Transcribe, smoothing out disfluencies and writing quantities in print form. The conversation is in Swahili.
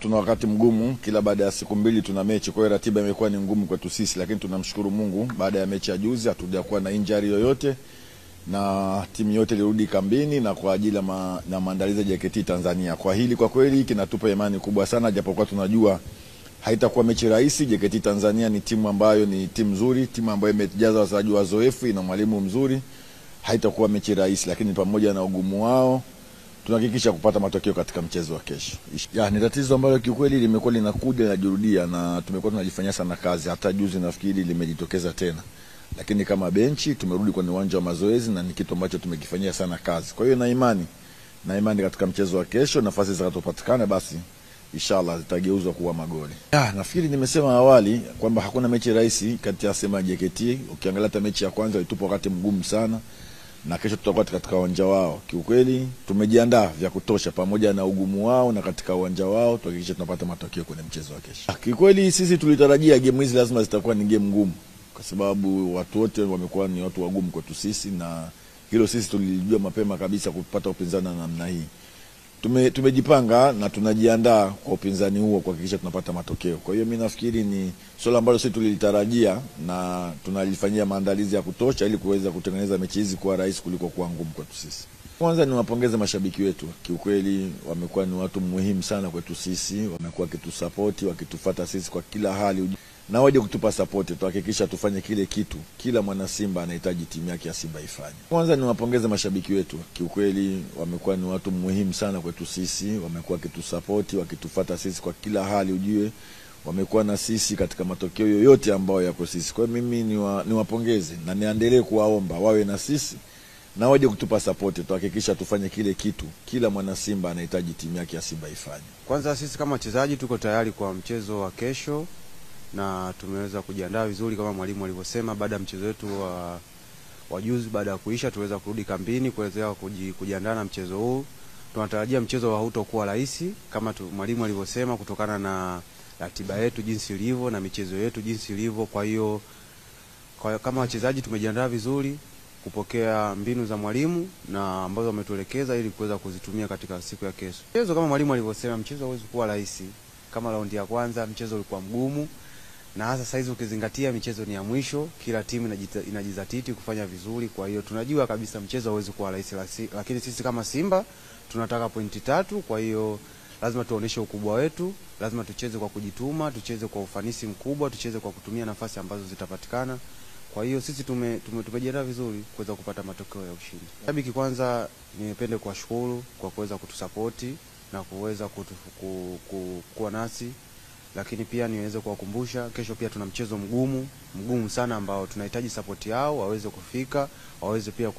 Tuna wakati mgumu, kila baada ya siku mbili tuna mechi, kwa hiyo ratiba imekuwa ni ngumu kwetu sisi, lakini tunamshukuru Mungu, baada ya mechi ya juzi hatujakuwa na injury yoyote na timu yote ilirudi kambini na kwa ajili na maandalizi ya JKT Tanzania. Kwa hili kwa kweli kinatupa imani kubwa sana, japokuwa tunajua haitakuwa mechi rahisi. JKT Tanzania ni timu ambayo ni timu nzuri, timu ambayo imejaza wachezaji wazoefu, ina mwalimu mzuri. Haitakuwa mechi rahisi, lakini pamoja na ugumu wao tunahakikisha kupata matokeo katika mchezo wa kesho. Ni tatizo ambalo kiukweli limekuwa linakuja na jirudia na tumekuwa tunajifanyia sana kazi. Hata juzi nafikiri limejitokeza tena. Lakini kama benchi tumerudi kwenye uwanja wa mazoezi na ni kitu ambacho tumekifanyia sana kazi. Kwa hiyo na imani katika mchezo wa kesho, nafasi zitakazopatikana basi inshallah zitageuzwa kuwa magoli. Nafikiri nimesema awali kwamba hakuna mechi rahisi kati ya Simba na JKT. Ukiangalia hata mechi ya kwanza ilitupa wakati mgumu sana. Na kesho tutakuwa katika uwanja wao. Kiukweli tumejiandaa vya kutosha pamoja na ugumu wao, na katika uwanja wao tuhakikisha tunapata matokeo kwenye mchezo wa kesho. Kiukweli sisi tulitarajia game hizi lazima zitakuwa ni game ngumu, kwa sababu watu wote wamekuwa ni watu wagumu kwetu sisi, na hilo sisi tulijua mapema kabisa kupata upinzani na namna hii. Tumejipanga na tunajiandaa kwa upinzani huo kuhakikisha tunapata matokeo. Kwa hiyo mimi nafikiri ni swala ambalo sisi tulitarajia na tunalifanyia maandalizi ya kutosha ili kuweza kutengeneza mechi hizi kuwa rahisi kuliko kuwa ngumu kwetu sisi. Kwanza niwapongeze mashabiki wetu. Kiukweli wamekuwa ni watu muhimu sana kwetu sisi, wamekuwa wakitusupport, wakitufuata sisi kwa kila hali. Na waje kutupa support, tuhakikisha tufanye kile kitu kila mwana Simba anahitaji timu yake ya Simba ifanye. Kwanza niwapongeze mashabiki wetu. Kiukweli wamekuwa ni watu muhimu sana kwetu sisi, wamekuwa wakitusupport, wakitufuata sisi kwa kila hali. Ujue wamekuwa na sisi katika matokeo yoyote ambayo yako sisi. Kwa mimi niwapongeze na niendelee kuwaomba wawe na sisi na waje kutupa support, tuhakikisha tufanye kile kitu kila mwana Simba anahitaji timu yake ya Simba ifanye. Kwanza sisi kama wachezaji tuko tayari kwa mchezo wa kesho na tumeweza kujiandaa vizuri kama mwalimu alivyosema. Baada ya mchezo wetu wa juzi, baada ya kuisha tuweza kurudi kambini kuweza kujiandaa na mchezo huu. Tunatarajia mchezo hautakuwa rahisi kama mwalimu alivyosema, kutokana na ratiba yetu jinsi ilivyo na michezo yetu jinsi ilivyo. Kwa hiyo kama wachezaji tumejiandaa vizuri kupokea mbinu za mwalimu na ambazo ametuelekeza ili kuweza kuzitumia katika siku ya kesho. Mchezo kama mwalimu alivyosema, mchezo hauwezi kuwa rahisi. Kama raundi ya kwanza mchezo ulikuwa mgumu, na hasa saizi ukizingatia michezo ni ya mwisho, kila timu inajizatiti kufanya vizuri. Kwa hiyo tunajua kabisa mchezo hauwezi kuwa rahisi, lakini sisi kama Simba tunataka pointi 3. Kwa hiyo lazima tuoneshe ukubwa wetu, lazima tucheze kwa kujituma, tucheze kwa ufanisi mkubwa, tucheze kwa kutumia nafasi ambazo zitapatikana. Kwa hiyo sisi tumejiandaa vizuri kuweza kupata matokeo ya ushindi. Shabiki, kwanza nipende kuwashukuru kwa kuweza kutusapoti na kuweza kuwa nasi. Lakini pia niweze kuwakumbusha kesho pia tuna mchezo mgumu sana ambao tunahitaji support yao, waweze kufika, waweze pia